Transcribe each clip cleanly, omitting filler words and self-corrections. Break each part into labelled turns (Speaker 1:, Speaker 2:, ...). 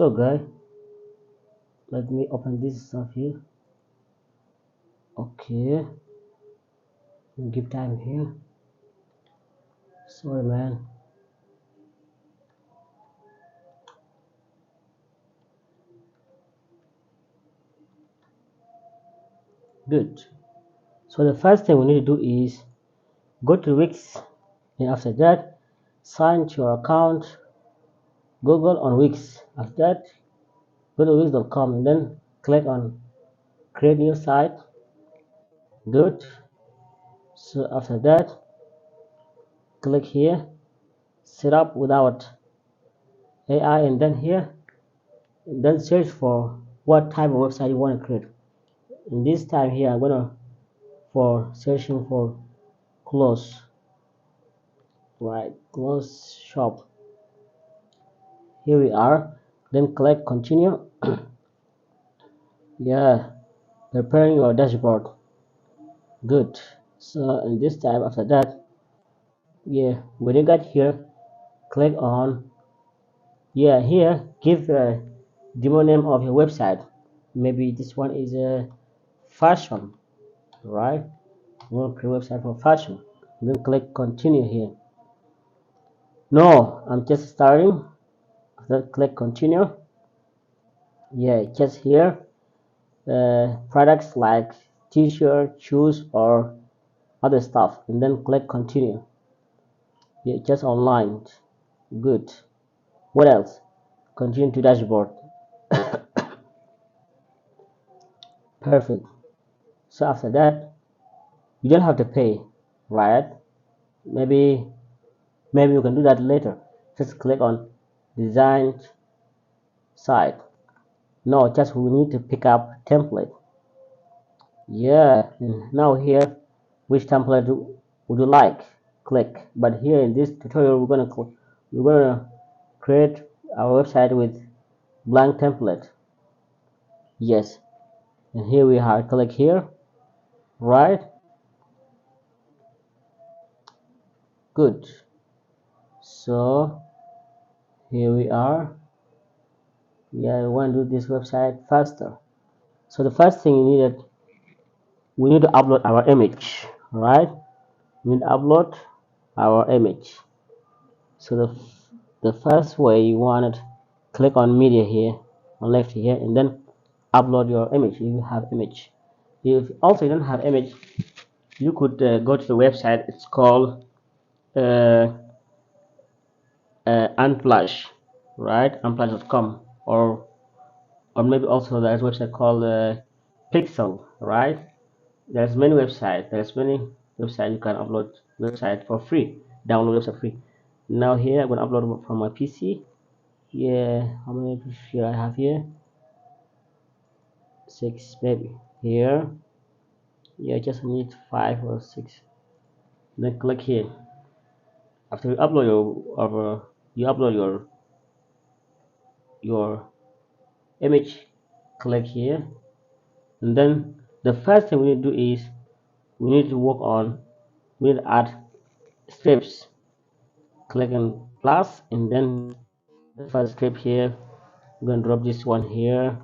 Speaker 1: So guys, let me open this stuff here. Okay, give time here. Sorry man. Good. So the first thing we need to do is go to Wix, and after that sign to your account Google on Wix. After that go to wix.com and then click on create new site. Good. So after that click here set up without AI, and then here then search for what type of website you want to create. In this time here I'm gonna for searching for clothes, right? Clothes shop. Here we are. Then click continue. Yeah, preparing your dashboard. Good. So in this time after that, yeah, when you got here, click on, yeah, here give a demo name of your website. Maybe this one is a fashion, right? You want to create a website for fashion. Then click continue here. No, I'm just starting. Then click continue. Yeah, just here products like t-shirt, shoes, or other stuff, and then click continue. Yeah, just online. Good. What else? Continue to dashboard. Perfect. So after that you don't have to pay, right? Maybe maybe you can do that later. Just click on design site. No, just we need to pick up template. Yeah, and now here, which template would you like? Click. But here in this tutorial, we're gonna create our website with blank template. Yes, and here we are. Click here. Right. Good. So here we are. Yeah, we want to do this website faster. So the first thing we need to upload our image. Right. We need to upload our image. So the first way you want to click on media here on left here, and then upload your image if you have image. If also you don't have image, you could go to the website. It's called uh, unflash, right? Unflash.com, or maybe also there's a website called pixel, right? There's many websites. There's many websites you can upload website for free, download website free. Now here I'm going to upload from my PC. Yeah, how many should I have here? 6 maybe. Here, yeah, just need 5 or 6. Then click here. After you upload your image, click here, and then the first thing we need to do is we need to work on we need to add strips. Click on plus, and then the first strip here. I'm gonna drop this one here.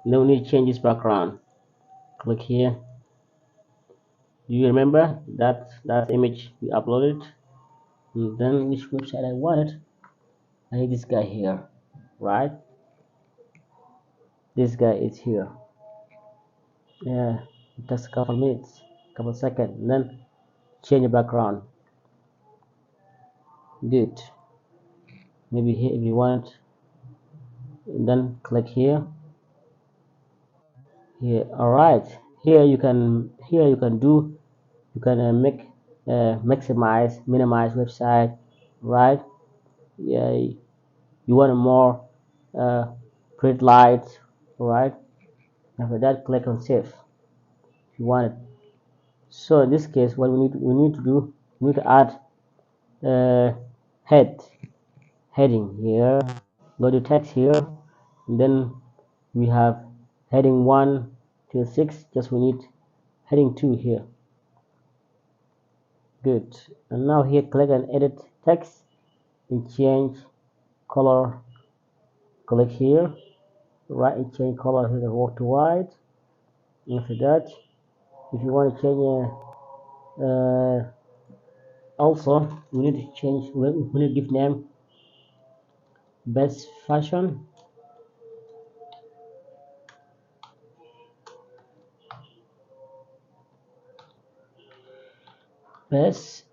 Speaker 1: And then we need to change this background. Click here. Do you remember that image we uploaded? And then which website I wanted? I need this guy here, right? This guy is here. Yeah, it takes a couple minutes, couple seconds, and then change the background. Good. Maybe here if you want, and then click here. Here, all right. You can make maximize, minimize website, right? Yeah, you want a more uh, pretty light, right? After that, click on save if you want it. So in this case, what we need to do, we need to add uh, heading here. Go to text here, and then we have heading 1 to 6. Just we need heading 2 here. Good. And now here, click on edit text and change color click here, right and change color here, work to white. After that, if you want to change also we need to change, we need to give name best fashion. Best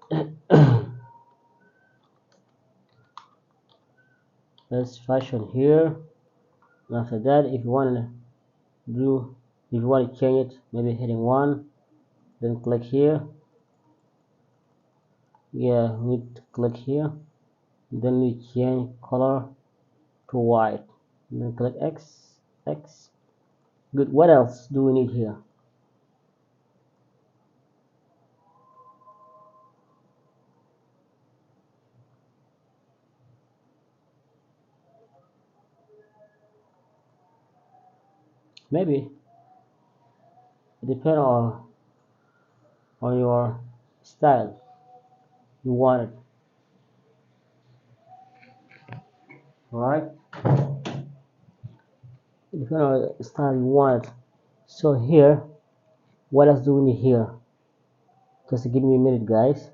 Speaker 1: best fashion here. And after that, if you want to do, if you want to change it, maybe heading 1, then click here. Yeah, we need to click here, then we change color to white, and then click X. Good. What else do we need here? Maybe it depends on your style you want it. All right, it depends on the style you want it. So here, what else do we need here? Just give me a minute, guys.